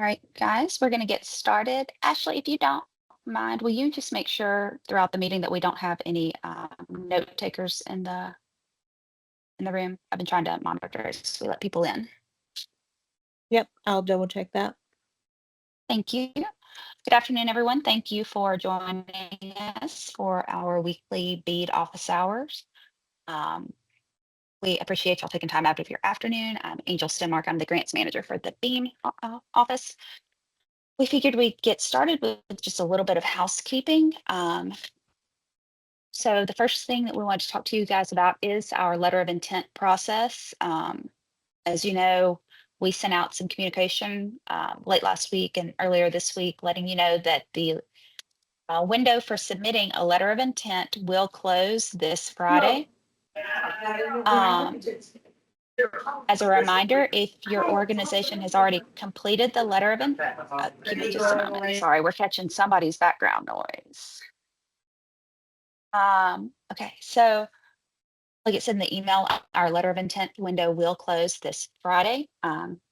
All right, guys, we're going to get started. Ashley, if you don't mind, will you just make sure throughout the meeting that we don't have any note takers in the room? I've been trying to monitor as we let people in. Yep, I'll double check that. Thank you. Good afternoon, everyone. Thank you for joining us for our weekly BEAD office hours. We appreciate y'all taking time out of your afternoon. I'm Angel Stenmark. I'm the grants manager for the BEAM office. We figured we'd get started with just a little bit of housekeeping. So the first thing that we want to talk to you guys about is our letter of intent process. As you know, we sent out some communication late last week and earlier this week, letting you know that the window for submitting a letter of intent will close this Friday. As a reminder, if your organization has already completed the letter of intent, give me just a moment. Sorry, we're catching somebody's background noise. Okay, so like it said in the email, our letter of intent window will close this Friday.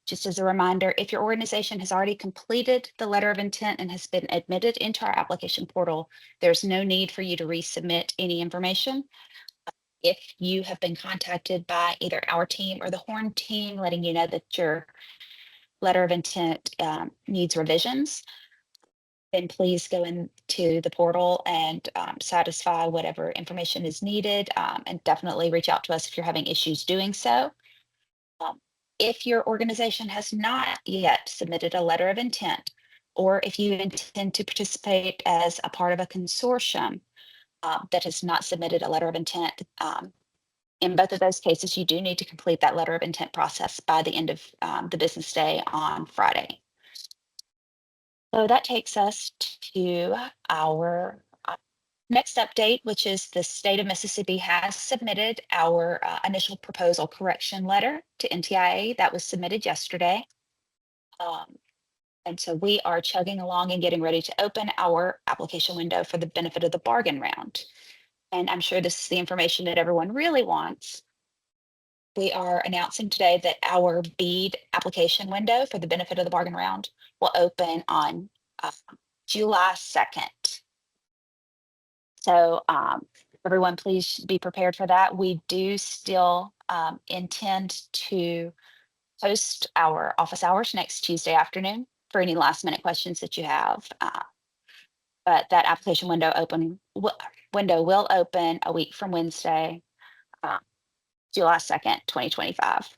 Just as a reminder, if your organization has already completed the letter of intent and has been admitted into our application portal, there's no need for you to resubmit any information. If you have been contacted by either our team or the Horn team, letting you know that your letter of intent needs revisions, then please go into the portal and satisfy whatever information is needed, and definitely reach out to us if you're having issues doing so. If your organization has not yet submitted a letter of intent, or if you intend to participate as a part of a consortium that has not submitted a letter of intent, in both of those cases, you do need to complete that letter of intent process by the end of the business day on Friday. So that takes us to our next update, which is the state of Mississippi has submitted our initial proposal correction letter to NTIA that was submitted yesterday. And so we are chugging along and getting ready to open our application window for the benefit of the bargain round. And I'm sure this is the information that everyone really wants. We are announcing today that our BEAD application window for the benefit of the bargain round will open on July 2nd. So everyone, please be prepared for that. We do still intend to host our office hours next Tuesday afternoon for any last minute questions that you have. But that application window will open a week from Wednesday, July 2nd, 2025.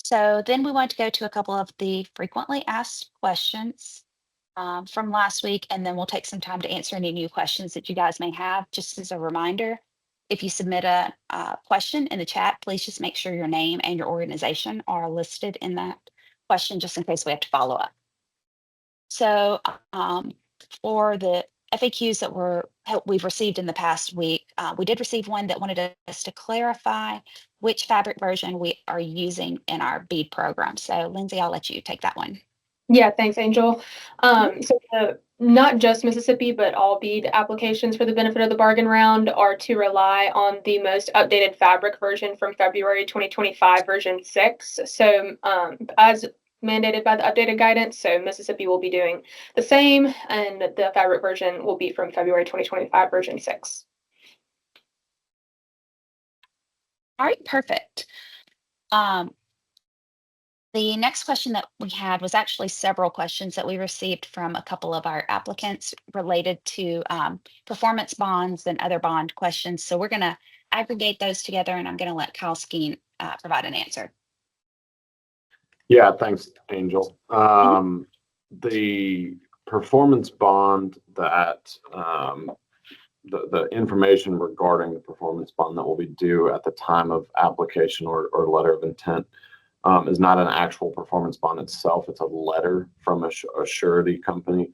So then we want to go to a couple of the frequently asked questions from last week, and then we'll take some time to answer any new questions that you guys may have. Just as a reminder, if you submit a question in the chat, please just make sure your name and your organization are listed in that question, just in case we have to follow up. So for the FAQs that we've received in the past week, we did receive one that wanted us to clarify which fabric version we are using in our BEAD program. So Lindsay, I'll let you take that one. Yeah, thanks, Angel. Not just Mississippi, but all BEAD applications for the benefit of the bargain round are to rely on the most updated fabric version from February 2025, version 6. So as mandated by the updated guidance, so Mississippi will be doing the same, and the fabric version will be from February 2025, version 6. All right, perfect. The next question that we had was actually several questions that we received from a couple of our applicants related to performance bonds and other bond questions. So we're going to aggregate those together, and I'm going to let Kyle Skeen provide an answer. Yeah, thanks, Angel. The performance bond that the information regarding the performance bond that will be due at the time of application or letter of intent is not an actual performance bond itself. It's a letter from a surety company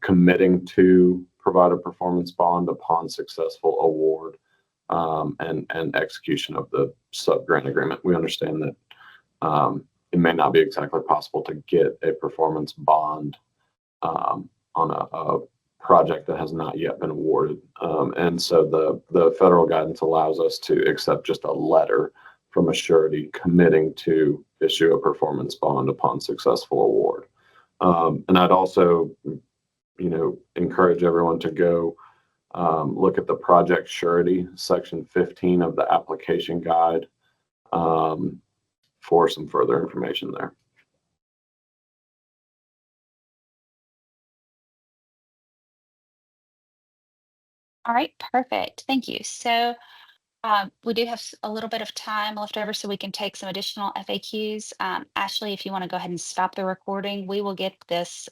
committing to provide a performance bond upon successful award and execution of the sub-grant agreement. We understand that it may not be exactly possible to get a performance bond on a project that has not yet been awarded. And so the federal guidance allows us to accept just a letter from a surety committing to issue a performance bond upon successful award. And I'd also, encourage everyone to go look at the project surety, section 15 of the application guide, for some further information there. All right, perfect. Thank you. So we do have a little bit of time left over so we can take some additional FAQs. Ashley, if you want to go ahead and stop the recording, we will get this